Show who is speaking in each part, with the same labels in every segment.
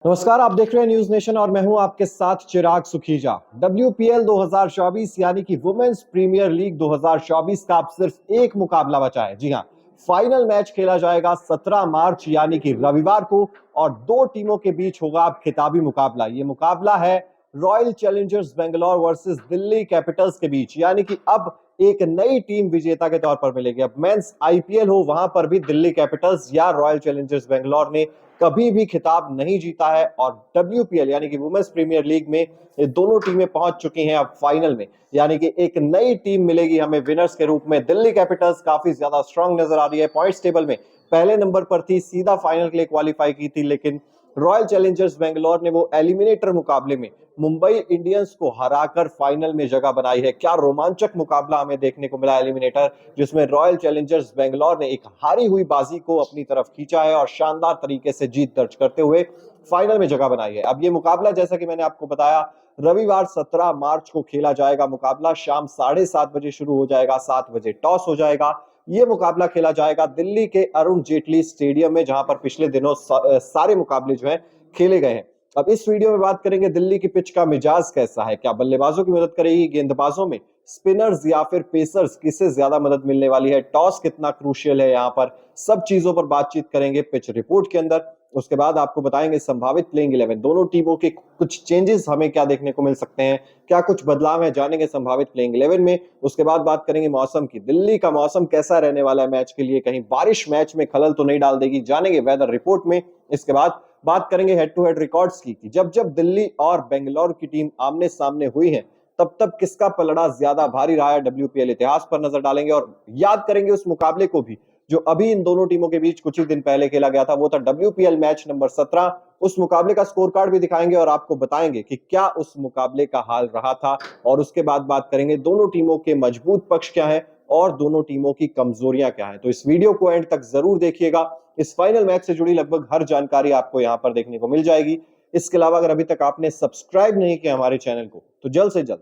Speaker 1: नमस्कार, आप देख रहे हैं न्यूज नेशन और मैं हूं आपके साथ चिराग सुखीजा। WPL 2024 यानी कि वुमेन्स प्रीमियर लीग 2024 का अब सिर्फ एक मुकाबला बचा है। जी हां, फाइनल मैच खेला जाएगा 17 मार्च यानी कि रविवार को और दो टीमों के बीच होगा अब खिताबी मुकाबला। ये मुकाबला है royal Challengers Bangalore versus Delhi Capitals के बीच, यानी कि अब एक नई टीम विजेता के तौर पर मिलेगी। अब मेंस IPL हो, वहां पर भी दिल्ली कैपिटल्स या रॉयल चैलेंजर्स बेंगलोर ने कभी भी खिताब नहीं जीता है और WPL यानी कि वुमेन्स प्रीमियर लीग में ये दोनों टीमें पहुंच चुकी हैं अब फाइनल में, यानी कि एक नई टीम मिलेगी हमें विनर्स के रूप में। दिल्ली कैपिटल्स काफी ज्यादा स्ट्रांग नजर आ रही है, पॉइंट्स टेबल में पहले नंबर पर थी, सीधा फाइनल के लिए क्वालिफाई की थी, लेकिन रॉयल चैलेंजर्स बेंगलोर ने वो एलिमिनेटर मुकाबले में मुंबई इंडियंस को हराकर फाइनल में जगह बनाई है। क्या रोमांचक मुकाबला हमें देखने को मिला एलिमिनेटर, जिसमें रॉयल चैलेंजर्स बेंगलोर ने एक हारी हुई बाजी को अपनी तरफ खींचा है और शानदार तरीके से जीत दर्ज करते हुए फाइनल में जगह बनाई है। अब ये मुकाबला, जैसा कि मैंने आपको बताया, रविवार 17 मार्च को खेला जाएगा। मुकाबला शाम 7:30 बजे शुरू हो जाएगा, 7 बजे टॉस हो जाएगा। ये मुकाबला खेला जाएगा दिल्ली के अरुण जेटली स्टेडियम में, जहां पर पिछले दिनों सारे मुकाबले जो हैं खेले गए हैं। अब इस वीडियो में बात करेंगे दिल्ली की पिच का मिजाज कैसा है, क्या बल्लेबाजों की मदद करेगी गेंदबाजों में, स्पिनर्स या फिर पेसर्स, किससे ज्यादा मदद मिलने वाली है, टॉस कितना क्रूशियल है, यहाँ पर सब चीजों पर बातचीत करेंगे पिच रिपोर्ट के अंदर। उसके बाद आपको बताएंगे संभावित प्लेइंग 11, दोनों टीमों के कुछ चेंजेस हमें क्या देखने को मिल सकते हैं, क्या कुछ बदलाव है, जानेंगे संभावित प्लेइंग 11 में। उसके बाद बात करेंगे मौसम की, दिल्ली का मौसम कैसा रहने वाला है मैच के लिए, कहीं बारिश मैच में खलल तो नहीं डाल देगी, जानेंगे वेदर रिपोर्ट में। इसके बाद बात करेंगे हेड टू हेड रिकॉर्ड्स की, जब जब दिल्ली और बेंगलोर की टीम आमने सामने हुई है तब तब किसका पलड़ा ज्यादा भारी रहा है WPL इतिहास पर नजर डालेंगे और याद करेंगे उस मुकाबले को भी जो अभी इन दोनों टीमों के बीच कुछ ही दिन पहले खेला गया था, वो था WPL मैच नंबर 17। उस मुकाबले का स्कोर कार्ड भी दिखाएंगे और आपको बताएंगे कि क्या उस मुकाबले का हाल रहा था। और उसके बाद बात करेंगे दोनों टीमों के मजबूत पक्ष क्या है और दोनों टीमों की कमजोरियां क्या हैं। तो इस वीडियो को एंड तक जरूर देखिएगा, इस फाइनल मैच से जुड़ी लगभग हर जानकारी आपको यहां पर देखने को मिल जाएगी। इसके अलावा अगर अभी तक आपने सब्सक्राइब नहीं किया हमारे चैनल को तो जल्द से जल्द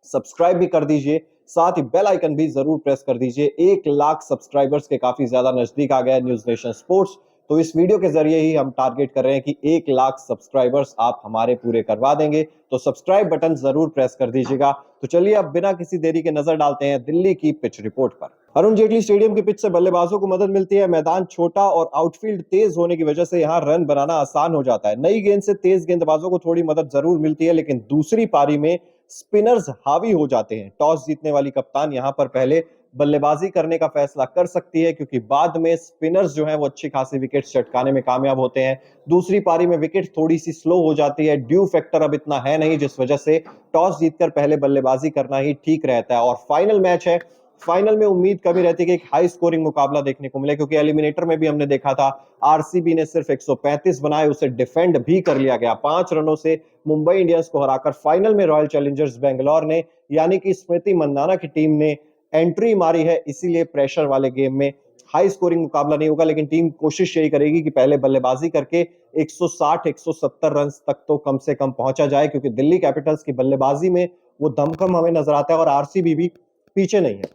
Speaker 1: सब्सक्राइब भी कर दीजिए, साथ ही बेल आइकन भी जरूर प्रेस कर दीजिए। 1 लाख सब्सक्राइबर्स के काफी ज्यादा नजदीक आ गया न्यूज नेशन स्पोर्ट्स, तो इस वीडियो के जरिए ही हम टारगेट कर रहे हैं कि 1 लाख सब्सक्राइबर्स आप हमारे पूरे करवा देंगे, तो सब्सक्राइब बटन जरूर प्रेस कर दीजिएगा। तो चलिए अब बिना किसी देरी के नजर डालते हैं दिल्ली की पिच रिपोर्ट पर। अरुण जेटली स्टेडियम की पिच से बल्लेबाजों को मदद मिलती है, मैदान छोटा और आउटफील्ड तेज होने की वजह से यहाँ रन बनाना आसान हो जाता है। नई गेंद से तेज गेंदबाजों को थोड़ी मदद जरूर मिलती है, लेकिन दूसरी पारी में स्पिनर्स हावी हो जाते हैं। टॉस जीतने वाली कप्तान यहां पर पहले बल्लेबाजी करने का फैसला कर सकती है, क्योंकि बाद में स्पिनर्स जो हैं वो अच्छी खासी विकेट चटकाने में कामयाब होते हैं। दूसरी पारी में विकेट थोड़ी सी स्लो हो जाती है, ड्यू फैक्टर अब इतना है नहीं, जिस वजह से टॉस जीतकर पहले बल्लेबाजी करना ही ठीक रहता है। और फाइनल मैच है, फाइनल में उम्मीद कभी रहती है कि एक हाई स्कोरिंग मुकाबला देखने को मिले, क्योंकि एलिमिनेटर में भी हमने देखा था RCB ने सिर्फ 135 बनाए, उसे डिफेंड भी कर लिया गया। 5 रनों से मुंबई इंडियंस को हराकर फाइनल में रॉयल चैलेंजर्स बेंगलोर ने, यानी कि स्मृति मंदाना की टीम ने एंट्री मारी है। इसीलिए प्रेशर वाले गेम में हाई स्कोरिंग मुकाबला नहीं होगा, लेकिन टीम कोशिश यही करेगी कि पहले बल्लेबाजी करके 160-170 रन तक तो कम से कम पहुंचा जाए, क्योंकि दिल्ली कैपिटल्स की बल्लेबाजी में वो दमखम हमें नजर आता है और RCB भी पीछे नहीं है।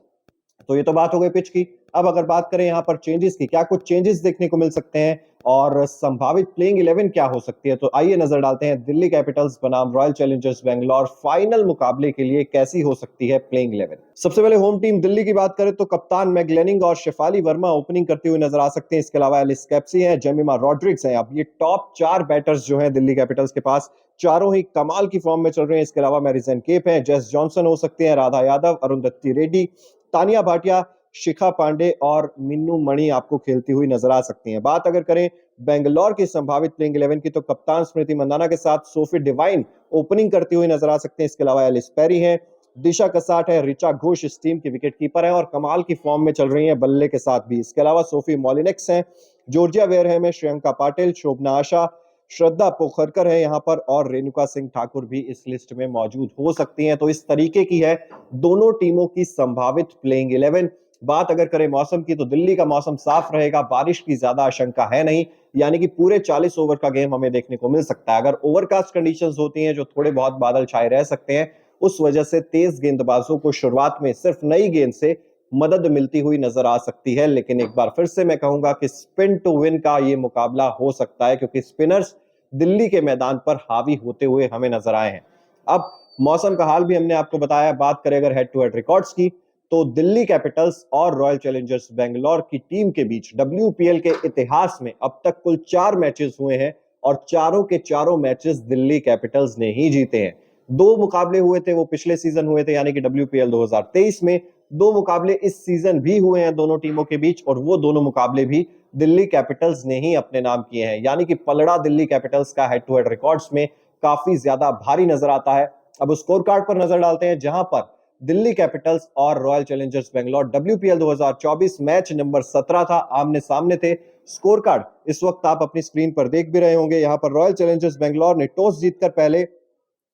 Speaker 1: तो ये तो बात हो गई पिच की। अब अगर बात करें यहाँ पर चेंजेस की, क्या कुछ चेंजेस देखने को मिल सकते हैं और संभावित प्लेइंग 11 क्या हो सकती है, तो आइए नजर डालते हैं दिल्ली कैपिटल्स बनाम रॉयल चैलेंजर्स बेंगलोर फाइनल मुकाबले के लिए कैसी हो सकती है प्लेइंग 11। सबसे पहले होम टीम दिल्ली की बात करें तो कप्तान मैग्लेनिंग और शेफाली वर्मा ओपनिंग करते हुए नजर आ सकते हैं। इसके अलावा एलिस कैप्सी है, जेमिमा रॉड्रिग्स है। अब ये टॉप 4 बैटर्स जो है दिल्ली कैपिटल्स के पास, चारों ही कमाल की फॉर्म में चल रहे हैं। इसके अलावा मैरिसन केप है, जेस जॉनसन हो सकते हैं, राधा यादव, अरुंधति रेड्डी, तानिया भाटिया, शिखा पांडे और मिन्नू मणि आपको खेलती हुई नजर आ सकती हैं। बात अगर करें बेंगलोर की संभावित प्लेइंग 11 की, तो कप्तान स्मृति मंदाना के साथ सोफी डिवाइन ओपनिंग करती हुई नजर आ सकते हैं। इसके अलावा एलिस पेरी है, दिशा कसाट है, ऋचा घोष इस टीम की विकेट कीपर है और कमाल की फॉर्म में चल रही है बल्ले के साथ भी। इसके अलावा सोफी मॉलिनेक्स है, जॉर्जिया वेयरहैम है, श्रियंका पाटिल, शोभना आशा, श्रद्धा पोखरकर है यहाँ पर और रेणुका सिंह ठाकुर भी इस लिस्ट में मौजूद हो सकती हैं। तो इस तरीके की है दोनों टीमों की संभावित प्लेइंग 11। बात अगर करें मौसम की, तो दिल्ली का मौसम साफ रहेगा, बारिश की ज्यादा आशंका है नहीं, यानी कि पूरे 40 ओवर का गेम हमें देखने को मिल सकता है। अगर ओवरकास्ट कंडीशंस होती हैं, जो थोड़े बहुत बादल छाए रह सकते हैं, उस वजह से तेज गेंदबाजों को शुरुआत में सिर्फ नई गेंद से मदद मिलती हुई नजर आ सकती है। लेकिन एक बार फिर से मैं कहूंगा कि स्पिन टू विन का ये मुकाबला हो सकता है, क्योंकि स्पिनर्स दिल्ली के मैदान पर हावी होते हुए हमें नजर आए हैं। अब मौसम का हाल भी हमने आपको बताया। बात करें अगर हेड टू हेड रिकॉर्ड्स की, तो दिल्ली कैपिटल्स और रॉयल चैलेंजर्स बेंगलोर की टीम के बीच WPL के इतिहास में अब तक कुल 4 मैचेस हुए हैं और चारों के चारों मैचेस दिल्ली कैपिटल्स ने ही जीते हैं। 2 मुकाबले हुए थे, वो पिछले सीजन हुए थे यानी कि WPL 2023 में। 2 मुकाबले इस सीजन भी हुए हैं दोनों टीमों के बीच और वो दोनों मुकाबले भी दिल्ली कैपिटल्स ने ही अपने नाम किए हैं, यानी कि पलड़ा दिल्ली कैपिटल्स का हेड टू हेड रिकॉर्ड्स में काफी ज्यादा भारी नजर आता है। अब स्कोर कार्ड पर नजर डालते हैं, जहां पर दिल्ली कैपिटल्स और royal Challengers Bangalore WPL 2024 match number 17 था, आमने सामने थे। स्कोर कार्ड इस वक्त आप अपनी स्क्रीन पर देख भी रहे होंगे। यहां पर रॉयल चैलेंजर्स बेंगलोर ने टॉस जीतकर पहले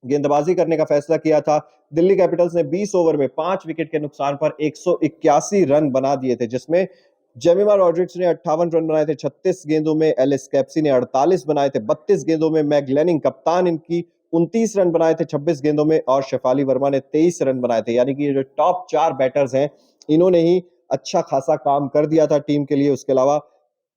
Speaker 1: गेंदबाजी करने का फैसला किया था। दिल्ली कैपिटल्स ने 20 ओवर में 5 विकेट के नुकसान पर 181 रन बना दिए थे, जिसमें जेमिमा रॉड्रिक्स ने 58 रन बनाए थे। 36 गेंदों में एलिस कैप्सी ने 48 बनाए थे। 32 गेंदों में मैग लेनिंग कप्तान इनकी 29 रन बनाए थे 26 गेंदों में, और शेफाली वर्मा ने 23 रन बनाए थे। यानी कि ये जो टॉप 4 बैटर्स हैं, इन्होंने ही अच्छा खासा काम कर दिया था टीम के लिए। उसके अलावा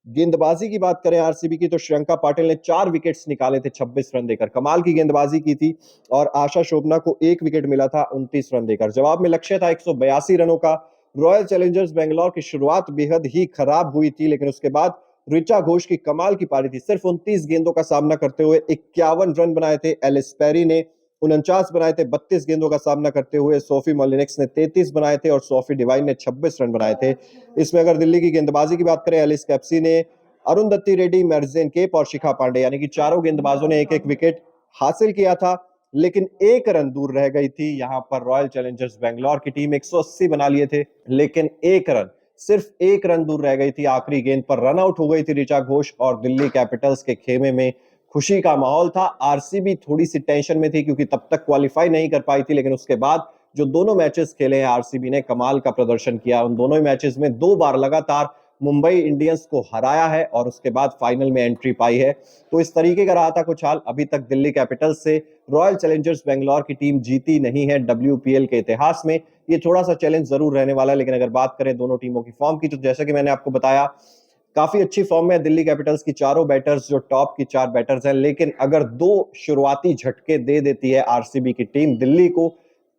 Speaker 1: गेंदबाजी की बात करें आरसीबी की, तो श्रियंका पाटिल ने 4 विकेट्स निकाले थे 26 रन देकर, कमाल की गेंदबाजी की थी। और आशा शोभना को 1 विकेट मिला था 29 रन देकर। जवाब में लक्ष्य था 182 रनों का। रॉयल चैलेंजर्स बेंगलोर की शुरुआत बेहद ही खराब हुई थी, लेकिन उसके बाद ऋचा घोष की कमाल की पारी थी। सिर्फ 29 गेंदों का सामना करते हुए 51 रन बनाए थे। एलिस पेरी ने 49 बनाए थे। 32 गेंदों का सामना करते हुए सोफी मोलिनिक्स ने 33 बनाए थे और सोफी डिवाइन ने 26 रन बनाए थे। इसमें अगर दिल्ली की गेंदबाजी की बात करें, एलिस कैप्सी ने, अरुंधति रेड्डी, मर्जेन केप और शिखा पांडे यानी कि चारों गेंदबाजों ने एक एक विकेट हासिल किया था, लेकिन 1 रन दूर रह गई थी। यहां पर रॉयल चैलेंजर्स बेंगलोर की टीम 180 बना लिए थे, लेकिन 1 रन, सिर्फ 1 रन दूर रह गई थी। आखिरी गेंद पर रन आउट हो गई थी ऋचा घोष और दिल्ली कैपिटल्स के खेमे में खुशी का माहौल था। आरसीबी थोड़ी सी टेंशन में थी क्योंकि तब तक क्वालिफाई नहीं कर पाई थी, लेकिन उसके बाद जो दोनों मैचेस खेले हैं आरसीबी ने कमाल का प्रदर्शन किया। उन दोनों मैचेस में 2 बार लगातार मुंबई इंडियंस को हराया है और उसके बाद फाइनल में एंट्री पाई है। तो इस तरीके का रहा था कुछ हाल। अभी तक दिल्ली कैपिटल्स से रॉयल चैलेंजर्स बेंगलोर की टीम जीती नहीं है WPL के इतिहास में। ये थोड़ा सा चैलेंज जरूर रहने वाला है, लेकिन अगर बात करें दोनों टीमों की फॉर्म की, तो जैसा कि मैंने आपको बताया, काफी अच्छी फॉर्म में दिल्ली कैपिटल्स की चारों बैटर्स, जो टॉप की 4 बैटर्स हैं। लेकिन अगर 2 शुरुआती झटके दे देती है आरसीबी की टीम दिल्ली को,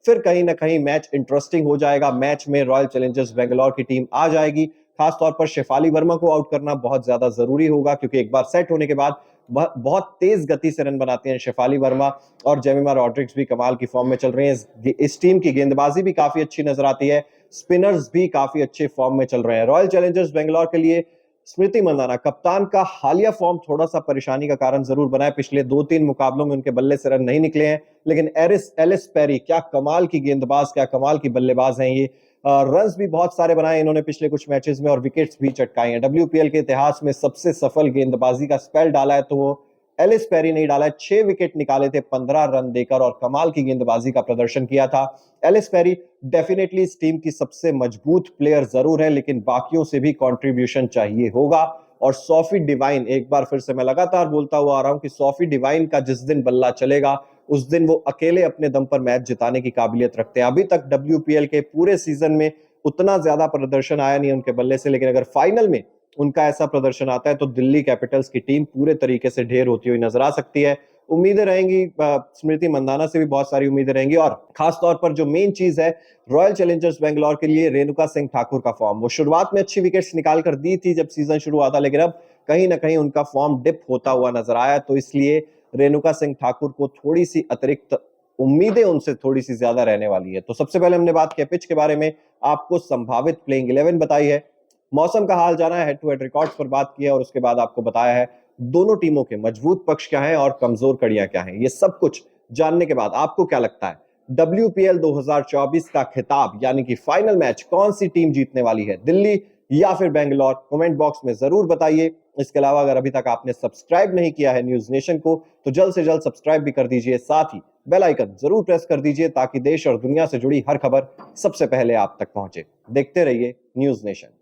Speaker 1: फिर कहीं ना कहीं मैच इंटरेस्टिंग हो जाएगा। मैच में रॉयल चैलेंजर्स बेंगलोर की टीम आ जाएगी। खासतौर पर शेफाली वर्मा को आउट करना बहुत ज्यादा जरूरी होगा, क्योंकि एक बार सेट होने के बाद बहुत तेज गति से रन बनाते हैं शेफाली वर्मा। और जेमिमा रॉड्रिक्स भी कमाल की फॉर्म में चल रहे हैं। इस टीम की गेंदबाजी भी काफी अच्छी नजर आती है। स्पिनर्स भी काफी अच्छे फॉर्म में चल रहे हैं। रॉयल चैलेंजर्स बेंगलोर के लिए स्मृति मंदाना कप्तान का हालिया फॉर्म थोड़ा सा परेशानी का कारण जरूर बना है। पिछले 2-3 मुकाबलों में उनके बल्ले से रन नहीं निकले हैं, लेकिन एलिस पेरी क्या कमाल की गेंदबाज, क्या कमाल की बल्लेबाज हैं ये। रन्स भी बहुत सारे बनाए इन्होंने पिछले कुछ मैचेस में और विकेट्स भी चटकाए हैं। WPL के इतिहास में सबसे सफल गेंदबाजी का स्पेल डाला है तो वो एलिस पेरी ने डाला है। 6 विकेट निकाले थे 15 रन देकर और कमाल की गेंदबाजी का प्रदर्शन किया था। एलिस पेरी डेफिनेटली इस टीम की सबसे मजबूत प्लेयर जरूर है, लेकिन बाकियों से भी कंट्रीब्यूशन चाहिए होगा। और सोफी डिवाइन, एक बार फिर से मैं लगातार बोलता हुआ आ रहा हूं कि सोफी डिवाइन का जिस दिन बल्ला चलेगा उस दिन वो अकेले अपने दम पर मैच जिताने की काबिलियत रखते हैं। अभी तक WPL के पूरे सीजन में उतना ज्यादा प्रदर्शन आया नहीं उनके बल्ले से, लेकिन अगर फाइनल में उनका ऐसा प्रदर्शन आता है तो दिल्ली कैपिटल्स की टीम पूरे तरीके से ढेर होती हुई नजर आ सकती है। उम्मीदें रहेंगी, स्मृति मंदाना से भी बहुत सारी उम्मीदें रहेंगी। और खासतौर पर जो मेन चीज है रॉयल चैलेंजर्स बेंगलोर के लिए, रेणुका सिंह ठाकुर का फॉर्म। वो शुरुआत में अच्छी विकेट्स निकाल कर दी थी जब सीजन शुरू हुआ था, लेकिन अब कहीं ना कहीं उनका फॉर्म डिप होता हुआ नजर आया। तो इसलिए रेणुका सिंह ठाकुर को थोड़ी सी अतिरिक्त उम्मीदें उनसे थोड़ी सी ज्यादा रहने वाली है। तो सबसे पहले हमने बात किया पिच के बारे में, आपको संभावित प्लेइंग 11 बताई है, मौसम का हाल जाना है, हेड टू हेड रिकॉर्ड्स पर बात की है, और उसके बाद आपको बताया है दोनों टीमों के मजबूत पक्ष क्या हैं और कमजोर कड़ियां क्या हैं। ये सब कुछ जानने के बाद आपको क्या लगता है WPL 2024 का खिताब यानी कि फाइनल मैच कौन सी टीम जीतने वाली है, दिल्ली या फिर बेंगलोर? कमेंट बॉक्स में जरूर बताइए। इसके अलावा अगर अभी तक आपने सब्सक्राइब नहीं किया है न्यूज नेशन को, तो जल्द से जल्द सब्सक्राइब भी कर दीजिए। साथ ही बेल आइकन जरूर प्रेस कर दीजिए ताकि देश और दुनिया से जुड़ी हर खबर सबसे पहले आप तक पहुंचे। देखते रहिए न्यूज नेशन।